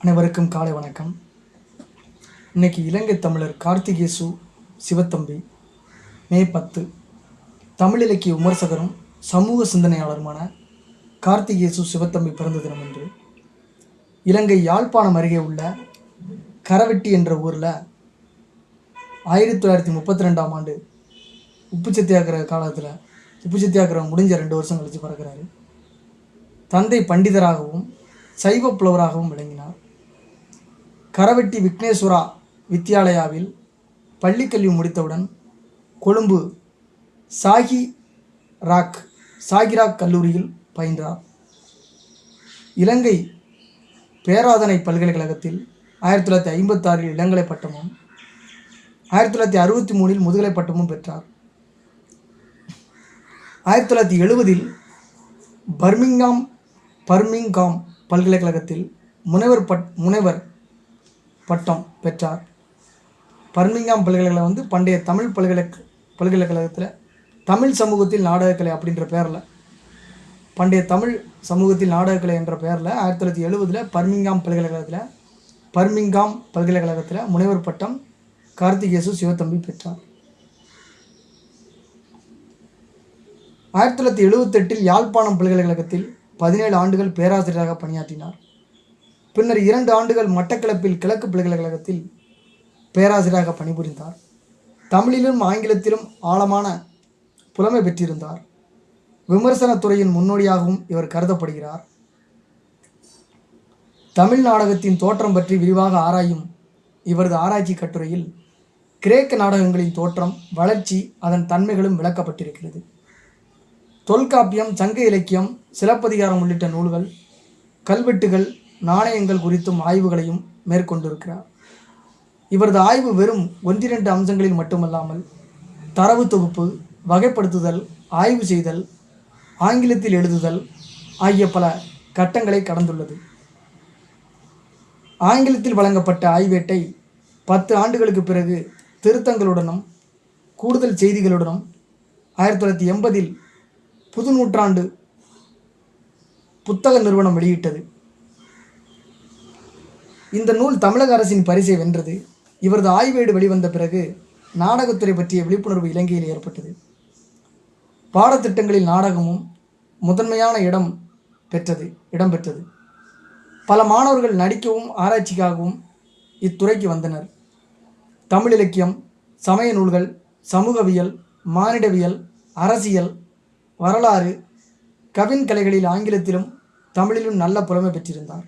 அனைவருக்கும் காலை வணக்கம். இன்னைக்கு இலங்கை தமிழர் கார்த்திகேசு சிவத்தம்பி மே 10 தமிழ் இலக்கிய விமர்சகரும் சமூக சிந்தனையாளருமான கார்த்திகேசு சிவத்தம்பி பிறந்த தினம் என்று இலங்கை யாழ்ப்பாணம் அருகே உள்ள கரவெட்டி என்ற ஊரில் 1932ஆம் ஆண்டு உப்பு சத்தியாகிரக காலத்தில் உப்பு சத்தியாகிரகம் முடிஞ்ச 2 வருஷம் கழித்து பிறக்கிறாரு. தந்தை பண்டிதராகவும் சைவ புலவராகவும் விளங்கினார். கரவெட்டி விக்னேஸ்வரா வித்யாலயாவில் பள்ளிக்கல்வி முடித்தவுடன் கொழும்பு சாகிராக் கல்லூரியில் பயின்றார். இலங்கை பேராதனை பல்கலைக்கழகத்தில் 1956இல் இளங்கலை பட்டமும் 1963இல் முதுகலை பட்டமும் பெற்றார். 1970இல் பர்மிங்காம் பல்கலைக்கழகத்தில் முனைவர் பட்டம் பெற்றார். பர்மிங்காம் பல்கலைக்கழகம் பண்டைய தமிழ் பல்கலைக்கழகத்தில் தமிழ் சமூகத்தில் நாடகக்கலை அப்படின்ற பேரில் பண்டைய தமிழ் சமூகத்தில் நாடகக்கலை என்ற பேரில் 1970இல் பர்மிங்காம் பல்கலைக்கழகத்தில் முனைவர் பட்டம் கார்த்திகேசு சிவத்தம்பி பெற்றார். 1978இல் யாழ்ப்பாணம் பல்கலைக்கழகத்தில் 17 ஆண்டுகள் பேராசிரியராக பணியாற்றினார். பின்னர் 2 ஆண்டுகள் மட்டக்களப்பில் கிழக்கு பல்கலைக்கழகத்தில் பேராசிரியராக பணிபுரிந்தார். தமிழிலும் ஆங்கிலத்திலும் ஆழமான புலமை பெற்றிருந்தார். விமர்சனத்துறையின் முன்னோடியாகவும் இவர் கருதப்படுகிறார். தமிழ் நாடகத்தின் தோற்றம் பற்றி விரிவாக ஆராயும் இவரது ஆராய்ச்சி கட்டுரையில் கிரேக்க நாடகங்களின் தோற்றம், வளர்ச்சி, அதன் தன்மைகளும் விளக்கப்பட்டிருக்கிறது. தொல்காப்பியம், சங்க இலக்கியம், சிலப்பதிகாரம் உள்ளிட்ட நூல்கள், கல்வெட்டுகள், நாணயங்கள் குறித்தும் ஆய்வுகளையும் மேற்கொண்டிருக்கிறார். இவரது ஆய்வு வெறும் 1-2 அம்சங்களில் மட்டுமல்லாமல் தரவு தொகுப்பு, வகைப்படுத்துதல், ஆய்வு செய்தல், ஆங்கிலத்தில் எழுதுதல் ஆகிய பல கட்டங்களை கடந்துள்ளது. ஆங்கிலத்தில் வழங்கப்பட்ட ஆய்வேட்டை 10 ஆண்டுகளுக்கு பிறகு திருத்தங்களுடனும் கூடுதல் செய்திகளுடனும் 1980இல் புது நூற்றாண்டு புத்தக நிறுவனம் வெளியிட்டது. இந்த நூல் தமிழக அரசின் பரிசை வென்றது. இவரது ஆய்வேடு வெளிவந்த பிறகு நாடகத்துறை பற்றிய விழிப்புணர்வு இலங்கையில் ஏற்பட்டது. பாடத்திட்டங்களில் நாடகமும் முதன்மையான இடம் பெற்றது. பல மாணவர்கள் நடிக்கவும் ஆராய்ச்சிக்காகவும் இத்துறைக்கு வந்தனர். தமிழ் இலக்கியம், சமய நூல்கள், சமூகவியல், மானிடவியல், அரசியல், வரலாறு, கவின் கலைகளில் ஆங்கிலத்திலும் தமிழிலும் நல்ல புலமை பெற்றிருந்தார்.